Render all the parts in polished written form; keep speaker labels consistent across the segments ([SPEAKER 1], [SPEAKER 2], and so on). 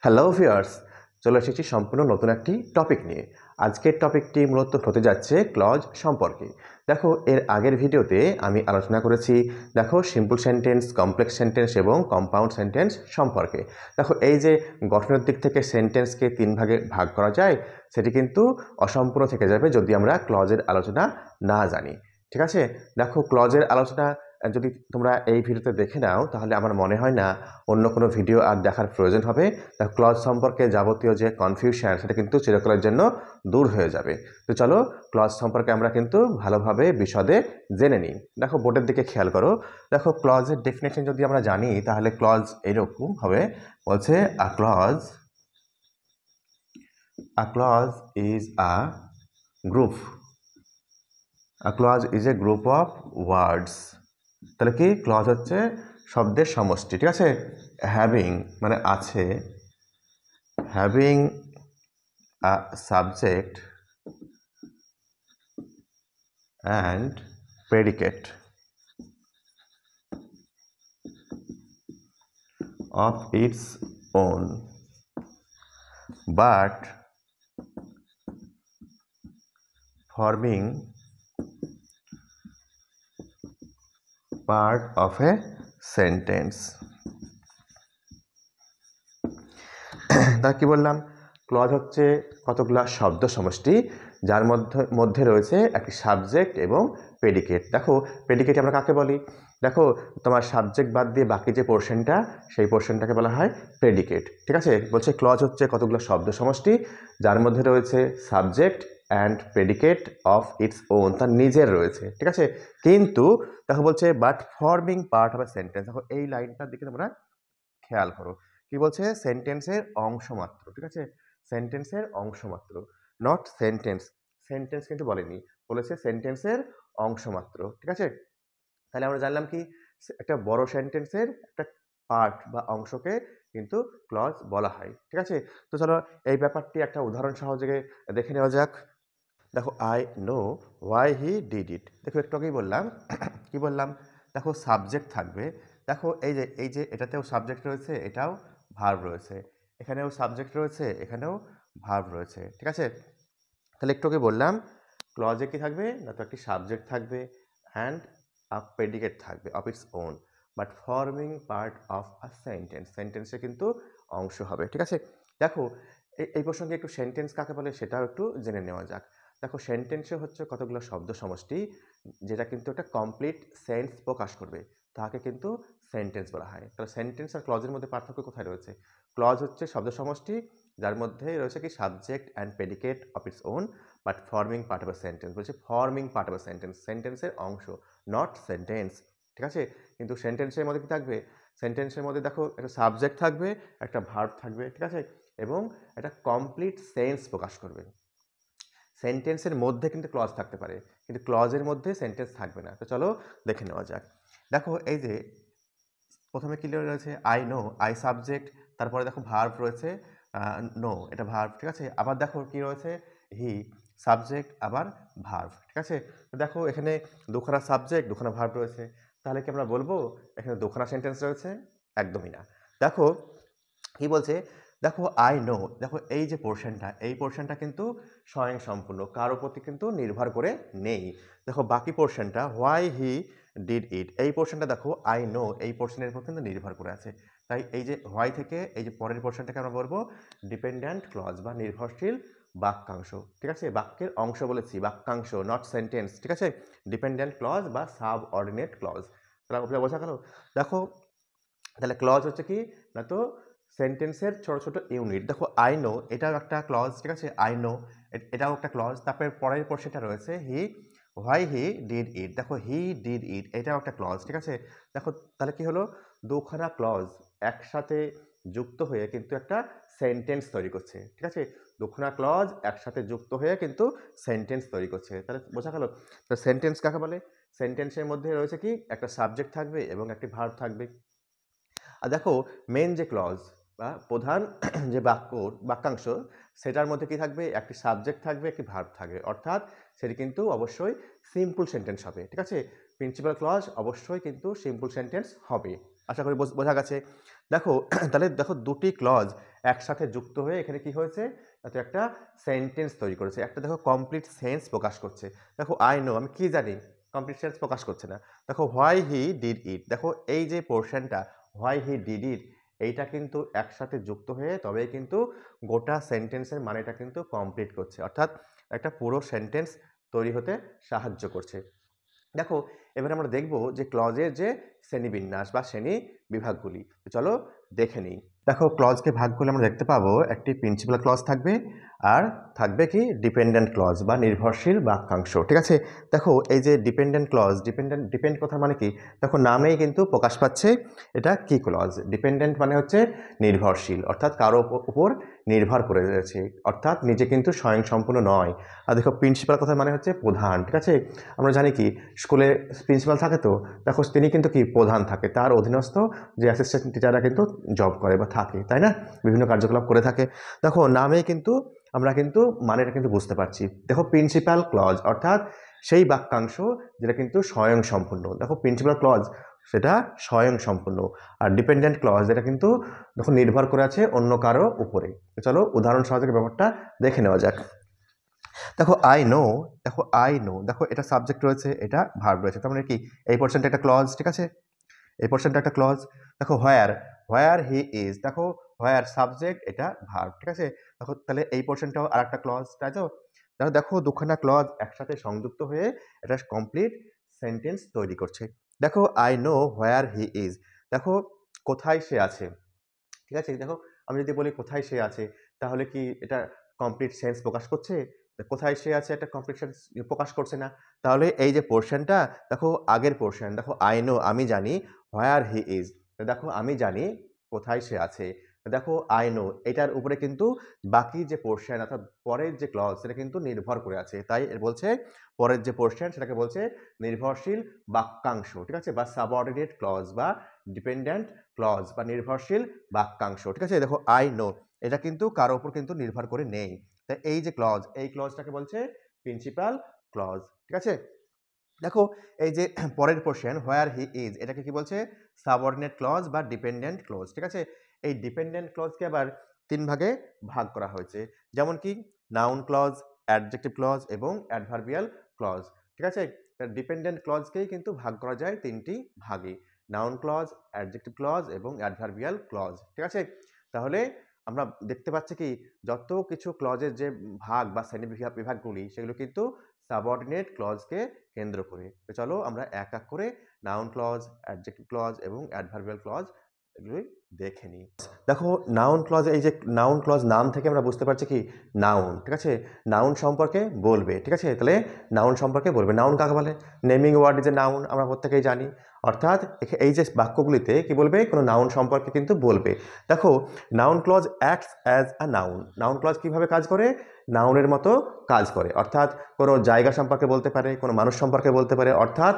[SPEAKER 1] Hello viewers, চলে এসেছি সম্পূর্ণ নতুন একটি টপিক নিয়ে। আজকের টপিকটি মূলত হতে যাচ্ছে ক্লজ সম্পর্কে। দেখো, এর আগের ভিডিওতে আমি আলোচনা করেছি সিম্পল সেন্টেন্স, কমপ্লেক্স সেন্টেন্স এবং কম্পাউন্ড সেন্টেন্স সম্পর্কে। দেখো, এই যে গঠনের দিক থেকে সেন্টেন্সকে তিন ভাগে ভাগ করা যায়, সেটি কিন্তু অসম্পূর্ণ থেকে যাবে যদি আমরা ক্লজের আলোচনা না জানি। ঠিক আছে, দেখো ক্লজের আলোচনা যদি তোমরা এই ভিডিওতে দেখে নাও, তাহলে আমার মনে হয় না অন্য কোনো ভিডিও আর দেখার প্রয়োজন হবে। ক্লজ সম্পর্কে যাবতীয় যে কনফিউশন, সেটা কিন্তু চিরকালের জন্য দূর হয়ে যাবে। তো চলো, ক্লজ সম্পর্কে আমরা কিন্তু ভালোভাবে বিশদে জেনে নিই। দেখো, বোর্ডের দিকে খেয়াল করো। দেখো, ক্লজের ডেফিনেশন যদি আমরা জানি, তাহলে ক্লজ এরকম হবে। বলছে a clause is a group. A clause is a group of words. তাহলে কি, ক্লজ হচ্ছে শব্দের সমষ্টি। ঠিক আছে, হ্যাভিং মানে আছে, having a subject and predicate of its own, but forming part of a sentence. তা কি বললাম, ক্লজ হচ্ছে কতগুলা শব্দ সমষ্টি, যার মধ্যে রয়েছে একটি সাবজেক্ট এবং প্রেডিকেট। দেখো, প্রেডিকেট আমরা কাকে বলি? দেখো, তোমার সাবজেক্ট বাদ দিয়ে বাকি যে পোর্শনটা, সেই পোর্শনটাকে বলা হয় প্রেডিকেট। ঠিক আছে, বলছে ক্লজ হচ্ছে কতগুলো শব্দ সমষ্টি, যার মধ্যে রয়েছে subject and predicate of its on, তার নিজের রয়েছে। ঠিক আছে, কিন্তু দেখো বলছে but forming part of a sentence. দেখো, এই লাইনটার দিকে তোমরা খেয়াল করো। কি বলছে? সেন্টেন্সের অংশ মাত্র। ঠিক আছে, সেন্টেন্সের অংশ মাত্র, নট সেন্টেন্স। সেন্টেন্স কিন্তু বলেনি, বলেছে সেন্টেন্সের অংশ মাত্র। ঠিক আছে, তাহলে আমরা জানলাম কি, একটা বড় সেন্টেন্সের একটা পার্ট বা অংশকে কিন্তু ক্লজ বলা হয়। ঠিক আছে, তো চলো এই ব্যাপারটি একটা উদাহরণ সহযোগে দেখে নেওয়া যাক। দেখো, I know why he did it. দেখো, একটু আগেই বললাম কি বললাম, দেখো সাবজেক্ট থাকবে। দেখো, এই যে এটাতেও সাবজেক্ট রয়েছে, এটাও ভার্ব রয়েছে, এখানেও সাবজেক্ট রয়েছে, এখানেও ভার্ব রয়েছে। ঠিক আছে, তাহলে একটু আগে বললাম ক্লজে কি থাকবে না, তো একটি সাবজেক্ট থাকবে অ্যান্ড আ প্রেডিকেট থাকবে of its own, but forming part of a sentence, সেন্টেন্সে কিন্তু অংশ হবে। ঠিক আছে, দেখো এই প্রসঙ্গে একটু সেন্টেন্স কাকে বলে সেটাও একটু জেনে নেওয়া যাক। দেখো, সেন্টেন্সে হচ্ছে কতগুলো শব্দ সমষ্টি, যেটা কিন্তু একটা কমপ্লিট সেন্স প্রকাশ করবে, তাকে কিন্তু সেন্টেন্স বলা হয়। তাহলে সেন্টেন্স আর ক্লজের মধ্যে পার্থক্য কোথায় রয়েছে? ক্লজ হচ্ছে শব্দ সমষ্টি, যার মধ্যে রয়েছে কি subject and predicate of its own, but forming part of a sentence. বলছে forming part of a sentence, সেন্টেন্সের অংশ, নট সেন্টেন্স। ঠিক আছে, কিন্তু সেন্টেন্সের মধ্যে কি থাকবে? সেন্টেন্সের মধ্যে দেখো একটা সাবজেক্ট থাকবে, একটা ভার্ব থাকবে। ঠিক আছে, এবং একটা কমপ্লিট সেন্স প্রকাশ করবে। সেন্টেন্সের মধ্যে কিন্তু ক্লজ থাকতে পারে, কিন্তু ক্লজের মধ্যে সেন্টেন্স থাকবে না। তো চলো দেখে নেওয়া যাক। দেখো, এই যে প্রথমে কি রয়েছে, আই নো, আই সাবজেক্ট, তারপরে দেখো ভার্ব রয়েছে, নো এটা ভার্ব। ঠিক আছে, আবার দেখো কি রয়েছে, হি সাবজেক্ট আবার ভার্ব। ঠিক আছে, তো দেখো এখানে দুখানা সাবজেক্ট দুখানা ভার্ব রয়েছে, তাহলে কি আমরা বলবো এখানে দুখানা সেন্টেন্স রয়েছে? একদমই না। দেখো কি বলছে, দেখো আই নো, দেখো এই যে পোর্শনটা, এই পোর্শনটা কিন্তু স্বয়ংসম্পূর্ণ, কারো প্রতি কিন্তু নির্ভর করে নেই। দেখো বাকি পোর্শনটা, হোয়াই হি ডিড ইট, এই পোর্শনটা দেখো আই নো, এই পোর্শনের উপর কিন্তু নির্ভর করে আছে। তাই এই যে হোয়াই থেকে এই যে পরের পোর্শনটাকে আমরা বলবো ডিপেন্ডেন্ট ক্লজ বা নির্ভরশীল বাক্যাংশ। ঠিক আছে, বাক্যের অংশ বলেছি, বাক্যাংশ নট সেন্টেন্স। ঠিক আছে, ডিপেন্ডেন্ট ক্লজ বা সাব অর্ডিনেট ক্লজ। তাহলে বোঝা গেল। দেখো, তাহলে ক্লজ হচ্ছে কি না, তো সেন্টেন্সের ছোট ছোট ইউনিট। দেখো আই নো, এটাও একটা ক্লজ। ঠিক আছে, আই নো এটাও একটা ক্লজ। তারপরে পরের পোর্শনটা রয়েছে হি, হোয়াই হি ডিড ইট, দেখো হি ডিড ইট এটাও একটা ক্লজ। ঠিক আছে, দেখো তাহলে কি হলো, দুখানা ক্লজ একসাথে যুক্ত হয়ে কিন্তু একটা সেন্টেন্স তৈরি করছে। ঠিক আছে, দুখানা ক্লজ একসাথে যুক্ত হয়ে কিন্তু সেন্টেন্স তৈরি করছে। তাহলে বোঝা গেল। তো সেন্টেন্স কাকে বলে? সেন্টেন্সের মধ্যে রয়েছে কি, একটা সাবজেক্ট থাকবে এবং একটি ভার্ব থাকবে। আর দেখো, মেন যে ক্লজ বা প্রধান যে বাক্যাংশ, সেটার মধ্যে কি থাকবে, একটি সাবজেক্ট থাকবে, একটি ভার্ব থাকবে, অর্থাৎ সেটি কিন্তু অবশ্যই সিম্পল সেন্টেন্স হবে। ঠিক আছে, প্রিন্সিপাল ক্লজ অবশ্যই কিন্তু সিম্পল সেন্টেন্স হবে। আশা করি বোঝা গেছে। দেখো তাহলে দেখো, দুটি ক্লজ একসাথে যুক্ত হয়ে এখানে কি হয়েছে, তো একটা সেন্টেন্স তৈরি করেছে, একটা দেখো কমপ্লিট সেন্স প্রকাশ করছে। দেখো আই নো, আমি কি জানি, কমপ্লিট সেন্স প্রকাশ করছে না। দেখো হোয়াই হি ডিড ইট, দেখো এই যে পোর্শনটা হোয়াই হি ডিড ইট, এইটা কিন্তু একসাথে যুক্ত হয়ে তবেই কিন্তু গোটা সেন্টেন্সের মানেটা কিন্তু কমপ্লিট করছে, অর্থাৎ একটা পুরো সেন্টেন্স তৈরি হতে সাহায্য করছে। দেখো এবার আমরা দেখব যে ক্লজের যে শ্রেণীবিন্যাস বা শ্রেণী বিভাগগুলি, চলো দেখে নিই। দেখো ক্লজকে ভাগ করলে আমরা দেখতে পাবো একটি প্রিন্সিপাল ক্লজ থাকবে, আর থাকবে কি ডিপেন্ডেন্ট ক্লজ বা নির্ভরশীল বাক্যাংশ। ঠিক আছে, দেখো এই যে ডিপেন্ডেন্ট ক্লজ, ডিপেন্ড কথা মানে কি, দেখো নামেই কিন্তু প্রকাশ পাচ্ছে এটা কি ক্লজ। ডিপেন্ডেন্ট মানে হচ্ছে নির্ভরশীল, অর্থাৎ কারো উপর নির্ভর করে রয়েছে, অর্থাৎ নিজে কিন্তু স্বয়ংসম্পূর্ণ নয়। আর দেখো প্রিন্সিপাল কথা মানে হচ্ছে প্রধান। ঠিক আছে, আমরা জানি কি স্কুলে প্রিন্সিপাল থাকে, তো দেখো তিনি কিন্তু কি প্রধান থাকে, তার অধীনস্থ যে অ্যাসিস্ট্যান্ট টিচাররা কিন্তু জব করে বা থাকে, তাই না, বিভিন্ন কার্যকলাপ করে থাকে। দেখো নামেই কিন্তু আমরা কিন্তু মানেটা কিন্তু বুঝতে পারছি। দেখো প্রিন্সিপাল ক্লজ অর্থাৎ সেই বাক্যাংশ যেটা কিন্তু স্বয়ংসম্পূর্ণ। দেখো প্রিন্সিপাল ক্লজ সেটা স্বয়ংসম্পূর্ণ, আর ডিপেন্ডেন্ট ক্লজ যেটা কিন্তু দেখো নির্ভর করে আছে অন্য কারো উপরে। চলো উদাহরণ সহযোগে ব্যাপারটা দেখে নেওয়া যাক। দেখো আই নো, দেখো আই নো, দেখো এটা সাবজেক্ট রয়েছে, এটা ভার্ব রয়েছে, তার মানে কি এই পোর্শনটা একটা ক্লজ। ঠিক আছে, এই পোর্শনটা একটা ক্লজ। দেখো হোয়ার হি ইজ, দেখো হোয়ার সাবজেক্ট, এটা ভার্ব। ঠিক আছে, দেখো তাহলে এই পোর্শনটাও আর একটা ক্লজ, তাই তো। দেখো দেখো দুখানা ক্লজ একসাথে সংযুক্ত হয়ে এটা কমপ্লিট সেন্টেন্স তৈরি করছে। দেখো I know where he is, দেখো কোথায় সে আছে। ঠিক আছে, দেখো আমি যদি বলি কোথায় সে আছে, তাহলে কি এটা কমপ্লিট সেন্স প্রকাশ করছে? কোথায় সে আছে একটা কমপ্লিট সেন্স প্রকাশ করছে না। তাহলে এই যে পোর্শনটা, দেখো আগের পোর্শন, দেখো আই নো আমি জানি, হোয়ার হি ইজ, দেখো আমি জানি কোথায় সে আছে। দেখো আই নো এটার উপরে কিন্তু বাকি যে পোর্শন অর্থাৎ পরের যে ক্লজ সেটা কিন্তু নির্ভর করে আছে, তাই এর বলছে পরের যে পোর্শন সেটাকে বলছে নির্ভরশীল বাক্যাংশ। ঠিক আছে, বা সাবঅর্ডিনেট ক্লজ বা ডিপেন্ডেন্ট ক্লজ বা নির্ভরশীল বাক্যাংশ। ঠিক আছে, দেখো আই নো এটা কিন্তু কারো উপর কিন্তু নির্ভর করে নেই, তাই এই যে ক্লজ, এই ক্লজটাকে বলছে প্রিন্সিপাল ক্লজ। ঠিক আছে, দেখো এই যে পরের পোর্শন হোয়ার হি ইজ, এটাকে কি বলছে সাবঅর্ডিনেট ক্লজ বা ডিপেন্ডেন্ট ক্লজ। ঠিক আছে, এই ডিপেন্ডেন্ট ক্লজকে আবার তিন ভাগে ভাগ করা হয়েছে, যেমন কি নাউন ক্লজ, অ্যাডজেক্টিভ ক্লজ এবং অ্যাডভার্বিয়াল ক্লজ। ঠিক আছে, ডিপেন্ডেন্ট ক্লজকেই কিন্তু ভাগ করা যায় তিনটি ভাগে, নাউন ক্লজ, অ্যাডজেক্টিভ ক্লজ এবং অ্যাডভার্বিয়াল ক্লজ। ঠিক আছে, তাহলে আমরা দেখতে পাচ্ছি কি যত কিছু ক্লজের যে ভাগ বা শ্রেণী বিভাগগুলি সেগুলো কিন্তু সাবঅর্ডিনেট ক্লজকে কেন্দ্র করে। তো চলো আমরা এক এক করে নাউন ক্লজ, অ্যাডজেক্টিভ ক্লজ এবং অ্যাডভার্বিয়াল ক্লজ এগুলি দেখে নিই। দেখো নাউন ক্লজ, এই যে নাউন ক্লজ নাম থেকে আমরা বুঝতে পারছি কি নাউন। ঠিক আছে, নাউন সম্পর্কে বলবে। ঠিক আছে, তাহলে নাউন সম্পর্কে বলবে। নাউন কাকে বলে? Naming word is a noun, আমরা প্রত্যেকেই জানি। অর্থাৎ এই যে বাক্যগুলিতে কি বলবে, কোনো নাউন সম্পর্কে কিন্তু বলবে। দেখো noun clause acts as a noun, noun clause কিভাবে কাজ করে, নাউনের মতো কাজ করে, অর্থাৎ কোনো জায়গা সম্পর্কে বলতে পারে, কোনো মানুষ সম্পর্কে বলতে পারে, অর্থাৎ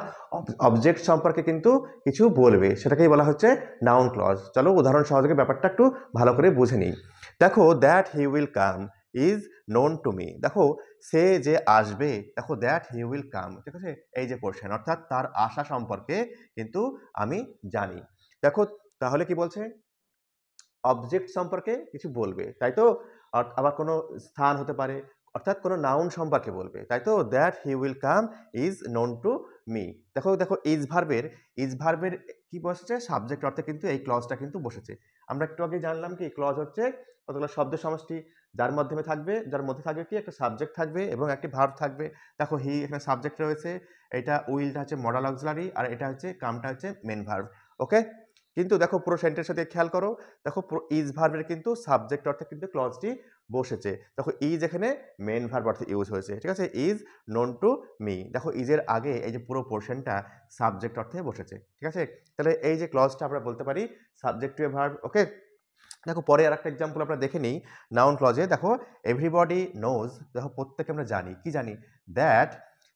[SPEAKER 1] অবজেক্ট সম্পর্কে কিন্তু কিছু বলবে, সেটাকেই বলা হচ্ছে নাউন ক্লজ। চলো উদাহরণ সহযোগে ব্যাপারটা একটু ভালো করে বুঝে নিই। দেখো that he will come is known to me, দেখো সে যে আসবে, দেখো দ্যাট হি উইল কাম, ঠিক আছে, এই যে পোর্শন, অর্থাৎ তার আশা সম্পর্কে কিন্তু আমি জানি। দেখো তাহলে কি বলছে, অবজেক্ট সম্পর্কে কিছু বলবে, তাই তো। আবার কোনো স্থান হতে পারে, অর্থাৎ কোনো নাউন সম্পর্কে বলবে, তাই তো। That he will come is known to me. দেখো দেখো ইজ ভার্বের কি বসেছে, সাবজেক্ট অর্থে কিন্তু এই ক্লজটা কিন্তু বসেছে। আমরা একটু আগে জানলাম কি ক্লজ হচ্ছে কতগুলো শব্দ সমষ্টি, যার মধ্যে থাকবে কি একটা সাবজেক্ট থাকবে এবং একটি ভার্ব থাকবে। দেখো হি এখানে সাবজেক্ট রয়েছে, এটা উইলটা হচ্ছে মডাল অক্সিলারি, আর এটা হচ্ছে কামটা হচ্ছে মেন ভার্ব। ওকে, কিন্তু দেখো পুরো সেন্টেন্সের সাথে খেয়াল করো, দেখো ইজ ভার্বের কিন্তু সাবজেক্ট অর্থে কিন্তু ক্লজটি বসেছে। দেখো ইজ এখানে মেন ভার্ব অর্থে ইউজ হয়েছে। ঠিক আছে, ইজ নোন টু মি, দেখো ইজের আগে এই যে পুরো পোর্শনটা সাবজেক্ট অর্থে বসেছে। ঠিক আছে, তাহলে এই যে ক্লজটা আমরা বলতে পারি সাবজেক্ট টু এ ভার্ব। ওকে, দেখো পরে আর একটা এক্সাম্পল আমরা দেখে নিই নাউন ক্লজে। দেখো এভরিবডি নোজ, দেখো প্রত্যেকে আমরা জানি, কি জানি, that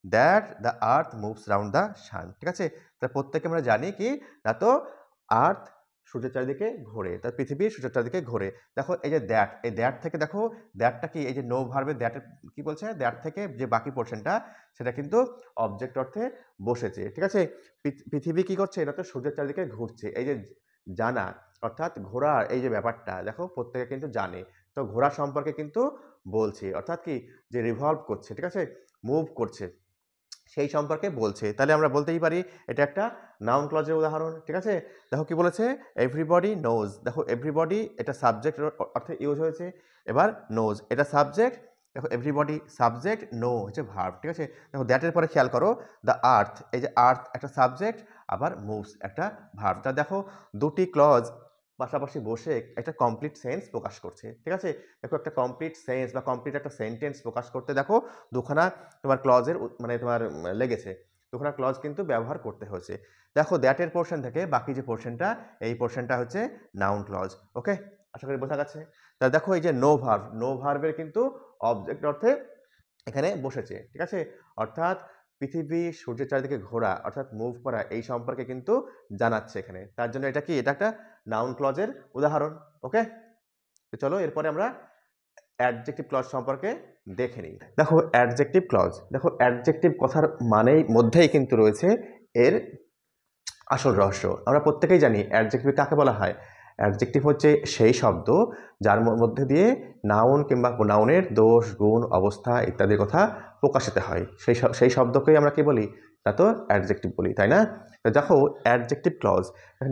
[SPEAKER 1] that the earth moves round the sun. ঠিক আছে, তাহলে প্রত্যেকে আমরা জানি কি না, তো আর্থ সূর্যের চারিদিকে ঘোরে, তার পৃথিবী সূর্যের চারিদিকে ঘোরে। দেখো এই যে দ্যাট, এই দ্যাট থেকে দেখো দ্যাটটা কি, এই যে নো ভার্বে দ্যাটের কি বলছে, দ্যাট থেকে যে বাকি পোর্শনটা সেটা কিন্তু অবজেক্ট অর্থে বসেছে। ঠিক আছে, পৃথিবী কি করছে, এটা তো সূর্যের চারিদিকে ঘুরছে, এই যে জানা, অর্থাৎ ঘোড়ার এই যে ব্যাপারটা দেখো প্রত্যেকে কিন্তু জানে। তো ঘোড়া সম্পর্কে কিন্তু বলছে, অর্থাৎ কি যে রিভলভ করছে, ঠিক আছে, মুভ করছে, সেই সম্পর্কে বলছে। তাহলে আমরা বলতেই পারি এটা একটা নাউন ক্লজের উদাহরণ, ঠিক আছে। দেখো কি বলেছে, এভরিবডি নোজ। দেখো এভরিবডি এটা সাবজেক্ট অর্থে ইউজ হয়েছে। এবার নোজ এটা সাবজেক্ট, দেখো এভরিবডি সাবজেক্ট, নো হচ্ছে ভার্ব, ঠিক আছে। দেখো দ্যাটের পরে খেয়াল করো, দ্য আর্থ, এই যে আর্থ একটা সাবজেক্ট, আবার মুভস একটা ভার্ব। তা দেখো দুটি ক্লজ পাশাপাশি বসে একটা কমপ্লিট সেন্স প্রকাশ করছে, ঠিক আছে। দেখো একটা কমপ্লিট সেন্স বা কমপ্লিট একটা সেন্টেন্স প্রকাশ করতে দেখো দুখানা তোমার ক্লজের মানে তোমার লেগেছে, দুখানা ক্লজ কিন্তু ব্যবহার করতে হয়েছে। দেখো দ্যাটের পোর্শন থেকে বাকি যে পোর্শনটা, এই পোর্শনটা হচ্ছে নাউন ক্লজ। ওকে, আশা করি বোঝা গেছে। তা দেখো এই যে নো ভার্ব, নো ভার্বের কিন্তু অবজেক্ট অর্থে এখানে বসেছে, ঠিক আছে। অর্থাৎ পৃথিবী সূর্যের চারিদিকে ঘোরা, অর্থাৎ মুভ করা, এই সম্পর্কে কিন্তু জানাচ্ছে এখানে। তার জন্য এটা কি, এটা একটা নাউন ক্লজের উদাহরণ। ওকে, তো চলো এরপরে আমরা অ্যাডজেক্টিভ ক্লজ সম্পর্কে দেখে নিই। দেখো অ্যাডজেক্টিভ ক্লজ, দেখো অ্যাডজেক্টিভ কথার মানেই মধ্যেই কিন্তু রয়েছে এর আসল রহস্য। আমরা প্রত্যেকেই জানি অ্যাডজেক্টিভ কাকে বলা হয়। অ্যাডজেক্টিভ হচ্ছে সেই শব্দ যার মধ্যে দিয়ে নাউন কিংবা প্রোনাউনের দোষ, গুণ, অবস্থা ইত্যাদির কথা প্রকাশিত হয়। সেই শব্দকেই আমরা কি বলি, তা তো অ্যাডজেক্টিভ বলি, তাই না। তো দেখো অ্যাডজেক্টিভ ক্লজ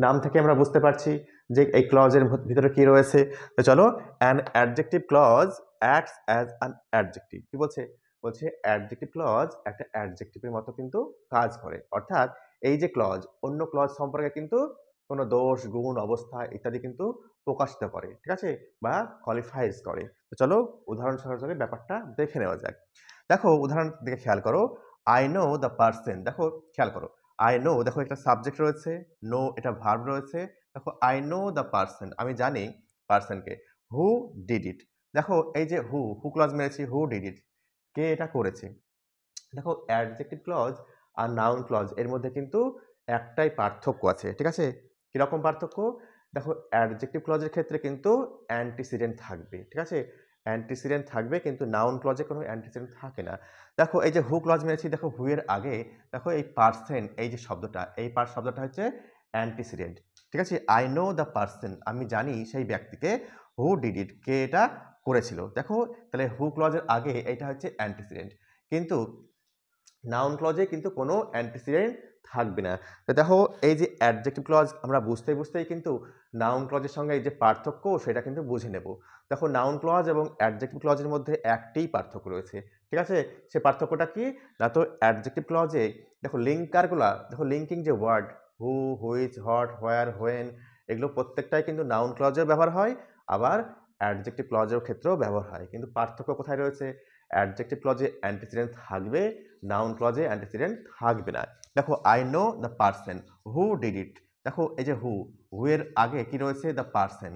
[SPEAKER 1] নাম থেকে আমরা বুঝতে পারছি যে এই ক্লজের ভিতরে কি রয়েছে। তো চলো, an adjective clause acts as an adjective. কি বলছে, বলছে অ্যাডজেক্টিভ ক্লজ একটা অ্যাডজেক্টিভের মতো কিন্তু কাজ করে। অর্থাৎ এই যে ক্লজ অন্য ক্লজ সম্পর্কে কিন্তু কোনো দোষ, গুণ, অবস্থা ইত্যাদি কিন্তু প্রকাশিত করে, ঠিক আছে, বা কোয়ালিফাইজ করে। তো চলো উদাহরণ সহকারে ব্যাপারটা দেখে নেওয়া যাক। দেখো উদাহরণ দিকে খেয়াল করো, আই নো দ্য পার্সন। দেখো খেয়াল করো, আই নো, দেখো একটা সাবজেক্ট রয়েছে, নো এটা ভার্ব রয়েছে। দেখো আই নো দ্য পার্সন, আমি জানি পার্সনকে। হু ডিড ইট, দেখো এই যে হু ক্লজ মেরেছি, হু ডিড ইট, কে এটা করেছে। দেখো অ্যাডজেক্টিভ ক্লজ আর নাউন ক্লজ এর মধ্যে কিন্তু একটাই পার্থক্য আছে, ঠিক আছে। কিরকম পার্থক্য, দেখো অ্যাডজেক্টিভ ক্লজের ক্ষেত্রে কিন্তু অ্যান্টিসিডেন্ট থাকবে, ঠিক আছে, অ্যান্টিসিডেন্ট থাকবে, কিন্তু নাউন ক্লজে কোনো অ্যান্টিসিডেন্ট থাকে না। দেখো এই যে হু ক্লজ মেরেছি, দেখো হু এর আগে দেখো এই পার্সন, এই যে শব্দটা, এই শব্দটা হচ্ছে অ্যান্টিসিডেন্ট, ঠিক আছে। আই নো দ্য পার্সন, আমি জানি সেই ব্যক্তিকে। হু ডিড ইট, কে এটা করেছিল। দেখো তাহলে হু ক্লজের আগে এটা হচ্ছে অ্যান্টিসিডেন্ট, কিন্তু নাউন ক্লজে কিন্তু কোনো অ্যান্টিসিডেন্ট থাকবে না। তো দেখো এই যে অ্যাডজেক্টিভ ক্লজ আমরা বুঝতেই কিন্তু নাউন ক্লজের সঙ্গে এই যে পার্থক্য সেটা কিন্তু বুঝে নেব। দেখো নাউন ক্লজ এবং অ্যাডজেক্টিভ ক্লজের মধ্যে একটাই পার্থক্য রয়েছে, ঠিক আছে। সে পার্থক্যটা কি না, তো অ্যাডজেক্টিভ ক্লজে দেখো লিঙ্কারগুলা, দেখো লিঙ্কিং যে word who, which, what, where, when, এগুলো প্রত্যেকটাই কিন্তু নাউন ক্লজেও ব্যবহার হয়, আবার অ্যাডজেক্টিভ ক্লজের ক্ষেত্রেও ব্যবহার হয়। কিন্তু পার্থক্য কোথায় রয়েছে, অ্যাডজেক্টিভ ক্লজে অ্যান্টিসিডেন্ট থাকবে, নাউন ক্লজে অ্যান্টিসিডেন্ট থাকবে না। দেখো I know the person who did it, দেখো এই যে হু এর আগে কি রয়েছে, দ্য পার্সন,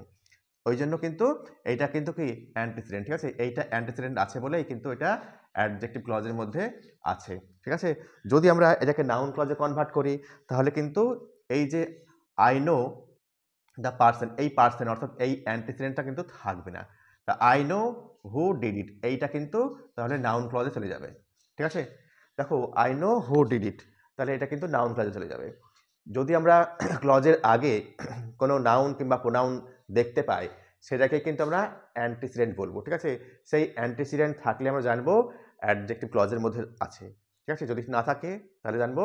[SPEAKER 1] ওই জন্য কিন্তু এইটা কিন্তু কি অ্যান্টিসিডেন্ট, ঠিক আছে। এইটা অ্যান্টিসিডেন্ট আছে বলেই কিন্তু এটা অ্যাডজেক্টিভ ক্লজের মধ্যে আছে, ঠিক আছে। যদি আমরা এটাকে নাউন ক্লজে কনভার্ট করি তাহলে কিন্তু এই যে আই নো দ্য পার্সন, এই পার্সন অর্থাৎ এই অ্যান্টিসিডেন্টটা কিন্তু থাকবে না। তা I know who did it, এইটা কিন্তু তাহলে নাউন ক্লজে চলে যাবে, ঠিক আছে। দেখো I know who did it, তাহলে এটা কিন্তু নাউন ক্লজে চলে যাবে। যদি আমরা ক্লজের আগে কোনো নাউন কিংবা প্রোনাউন দেখতে পাই সেটাকে কিন্তু আমরা অ্যান্টিসিডেন্ট বলবো, ঠিক আছে। সেই অ্যান্টিসিডেন্ট থাকলে আমরা জানবো অ্যাডজেক্টিভ ক্লজের মধ্যে আছে, ঠিক আছে। যদি না থাকে তাহলে জানবো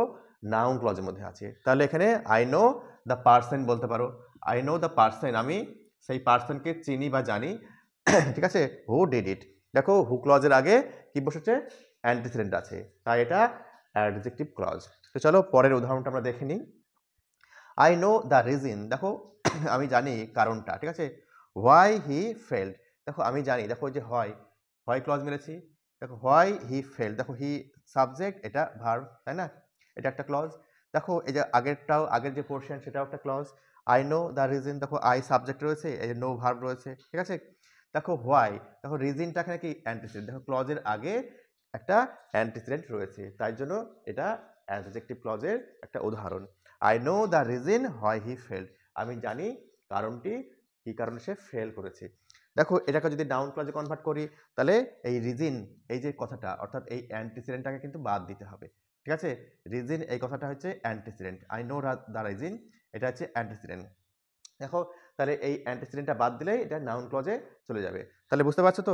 [SPEAKER 1] নাউন ক্লজের মধ্যে আছে। তাহলে এখানে আই নো দ্য পার্সন বলতে পারো, আই নো দ্য পার্সন, আমি সেই পার্সনকে চিনি বা জানি, ঠিক আছে। হু ডিড ইট, দেখো হু ক্লজের আগে কি বসেছে, অ্যান্টিসিডেন্ট আছে, তাই এটা অ্যাডজেক্টিভ ক্লজ। তো চলো পরের উদাহরণটা আমরা দেখে নিই। আই নো দ্য রিজন, দেখো আমি জানি কারণটা, ঠিক আছে। হোয়াই হি ফেল্ড, দেখো আমি জানি, দেখো যে হয় ক্লজ মেরেছি, দেখো হোয়াই হি ফেল্ড, দেখো হি সাবজেক্ট, এটা ভার্ব, তাই না, এটা একটা ক্লজ। দেখো এই যে আগের যে পোর্শন সেটাও একটা clause. I know the reason, দেখো আই সাবজেক্ট রয়েছে, এই যে নো ভার্ব রয়েছে, ঠিক আছে। দেখো হোয়াই, দেখো রিজনটা এখানে কি অ্যান্টিসিডেন্ট, দেখো ক্লজের আগে একটা অ্যান্টিসিডেন্ট রয়েছে, তাই জন্য এটা অ্যাডজেক্টিভ ক্লজের একটা উদাহরণ। I know the reason why he failed, আমি জানি কারণটি, কী কারণে সে ফেল করেছে। দেখো এটাকে যদি নাউন ক্লজে কনভার্ট করি তাহলে এই রিজন, এই যে কথাটা অর্থাৎ এই অ্যান্টিসিডেন্টটাকে কিন্তু বাদ দিতে হবে, ঠিক আছে। রিজন এই কথাটা হচ্ছে antecedent, I know the reason এটা হচ্ছে অ্যান্টিসিডেন্ট। দেখো তাহলে এই অ্যান্টিসিডেন্টটা বাদ দিলেই এটা নাউন ক্লজে চলে যাবে। তাহলে বুঝতে পারছো তো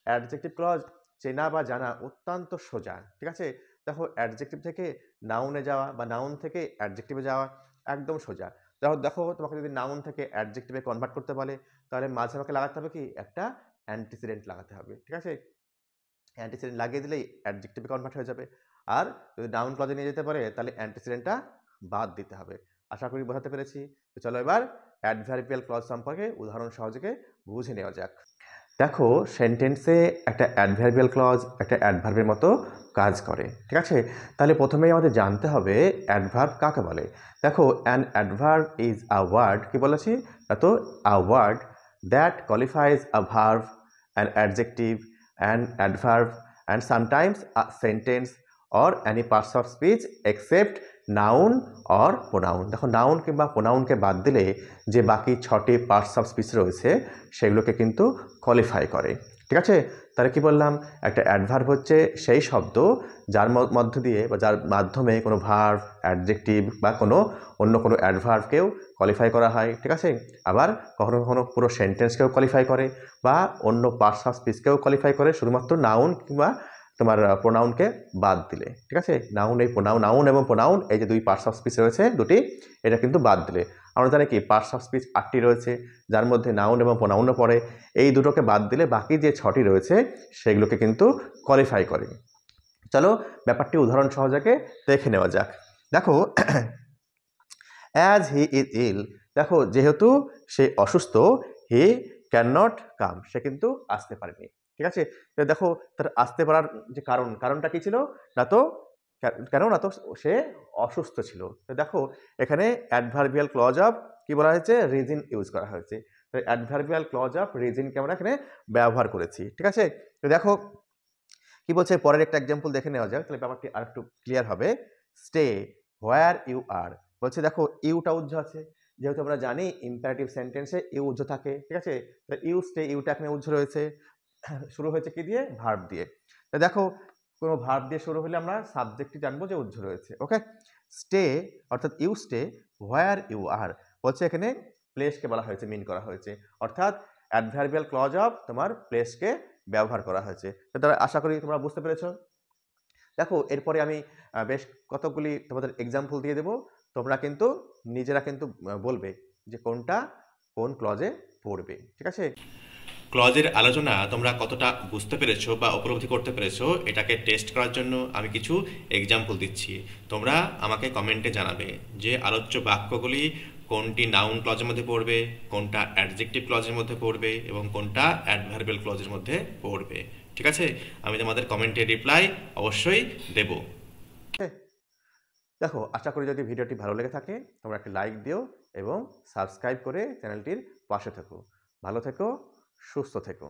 [SPEAKER 1] অ্যাডজেক্টিভ ক্লজ চেনা বা জানা অত্যন্ত সোজা, ঠিক আছে? দেখো অ্যাডজেক্টিভ থেকে নাউনে যাওয়া বা নাউন থেকে অ্যাডজেক্টিভে যাওয়া একদম সোজা। দেখো তোমাকে যদি নাউন থেকে অ্যাডজেক্টিভে কনভার্ট করতে বলে তাহলে মাঝে আমাকে লাগাতে হবে কি একটা অ্যান্টিসিডেন্ট লাগাতে হবে, ঠিক আছে? অ্যান্টিসিডেন্ট লাগিয়ে দিলেই অ্যাডজেক্টিভে কনভার্ট হয়ে যাবে। আর যদি নাউন ক্লজে নিয়ে যেতে পারে তাহলে অ্যান্টিসিডেন্টটা বাদ দিতে হবে। আশা করি বোঝাতে পেরেছি। তো চলো এবার অ্যাডভার্বিয়াল ক্লজ সম্পর্কে উদাহরণ সহযোগে বুঝে নেওয়া যাক। দেখো সেন্টেন্সে একটা অ্যাডভার্বিয়াল ক্লজ একটা অ্যাডভার্বের মতো কাজ করে, ঠিক আছে? তাহলে প্রথমেই আমাদের জানতে হবে অ্যাডভার্ব কাকে বলে। দেখো an adverb is a word, কি বলেছি? তো a word that qualifies a verb, an adjective, an adverb and sometimes a sentence or any parts of speech except noun or pronoun. দেখো নাউন কিংবা প্রোনাউনকে বাদ দিলে যে বাকি 6টি পার্টস অফ স্পিচ রয়েছে সেগুলোকে কিন্তু কোয়ালিফাই করে, ঠিক আছে? তাহলে কি বললাম, একটা অ্যাডভার্ব হচ্ছে সেই শব্দ যার মধ্য দিয়ে বা যার মাধ্যমে কোনো ভার্ব, অ্যাডজেক্টিভ বা অন্য কোনো অ্যাডভার্বকেও কোয়ালিফাই করা হয়, ঠিক আছে? আবার কখনো কখনো পুরো সেন্টেন্সকেও কোয়ালিফাই করে বা অন্য পার্টস অফ স্পিচকেও কোয়ালিফাই করে, শুধুমাত্র নাউন কিংবা তোমার প্রোনাউনকে বাদ দিলে, ঠিক আছে? নাউন এবং প্রোনাউন এই যে দুই পার্টস অফ স্পিচ রয়েছে দুটি, এটা কিন্তু বাদ দিলে। আমরা জানি কি পার্টস অফ স্পিচ 8টি রয়েছে, যার মধ্যে নাউন এবং প্রোনাউনও পড়ে। এই দুটোকে বাদ দিলে বাকি যে 6টি রয়েছে সেগুলোকে কিন্তু কোয়ালিফাই করে। চলো ব্যাপারটি উদাহরণ সহযোগে দেখে নেওয়া যাক। দেখো অ্যাজ হি ইজ ইল, দেখো যেহেতু সে অসুস্থ, হি ক্যান নট কাম, সে কিন্তু আসতে পারেনি, ঠিক আছে? দেখো তার আসতে পারার যে কারণটা কি ছিল না, তো কেন না, তো সে অসুস্থ ছিল। তো দেখো এখানে অ্যাডভার্বিয়াল ক্লজ অফ কি বলা হয়েছে, রিজন ইউজ করা হয়েছে। তো অ্যাডভার্বিয়াল ক্লজ অফ রিজনকে আমরা এখানে ব্যবহার করেছি, ঠিক আছে? তো দেখো কি বলছে, পরের একটা এক্সাম্পল দেখে নেওয়া যাক, তাহলে ব্যাপারটি আর একটু ক্লিয়ার হবে। স্টে হোয়ার ইউ আর, বলছে দেখো ইউটা উজ্জ আছে, যেহেতু আমরা জানি ইম্পারেটিভ সেন্টেন্সে ইউ উজ্জ থাকে, ঠিক আছে? ইউ স্টে, ইউটা এখানে উজ্জ রয়েছে, শুরু হয়েছে কি দিয়ে, ভার্ব দিয়ে। তো দেখো কোনো ভার্ব দিয়ে শুরু হলে আমরা সাবজেক্টটি জানবো যে উজ্জ রয়েছে, ওকে? স্টে অর্থাৎ you stay where you are, বলছে এখানে প্লেসকে বলা হয়েছে, মিন করা হয়েছে, অর্থাৎ অ্যাডভার্বিয়াল ক্লজ অফ তোমার প্লেসকে ব্যবহার করা হয়েছে। তো তাহলে আশা করি তোমরা বুঝতে পেরেছো। দেখো এরপরে আমি বেশ কতগুলি তোমাদের এক্সাম্পল দিয়ে দেবো, তোমরা কিন্তু নিজেরা কিন্তু বলবে যে কোনটা কোন ক্লজে পড়বে, ঠিক আছে?
[SPEAKER 2] ক্লজের আলোচনা তোমরা কতটা বুঝতে পেরেছো বা উপলব্ধি করতে পেরেছো এটাকে টেস্ট করার জন্য আমি কিছু এক্সাম্পল দিচ্ছি। তোমরা আমাকে কমেন্টে জানাবে যে আলোচ্য বাক্যগুলি কোনটি নাউন ক্লজের মধ্যে পড়বে, কোনটা অ্যাডজেক্টিভ ক্লজের মধ্যে পড়বে এবং কোনটা অ্যাডভার্বিয়াল ক্লজের মধ্যে পড়বে। ঠিক আছে, আমি তোমাদের কমেন্টে রিপ্লাই অবশ্যই দেব।
[SPEAKER 1] দেখো আশা করি যদি ভিডিওটি ভালো লেগে থাকে তোমরা একটা লাইক দিও এবং সাবস্ক্রাইব করে চ্যানেলটির পাশে থেকো। ভালো থেকো, সুস্থ থেকো।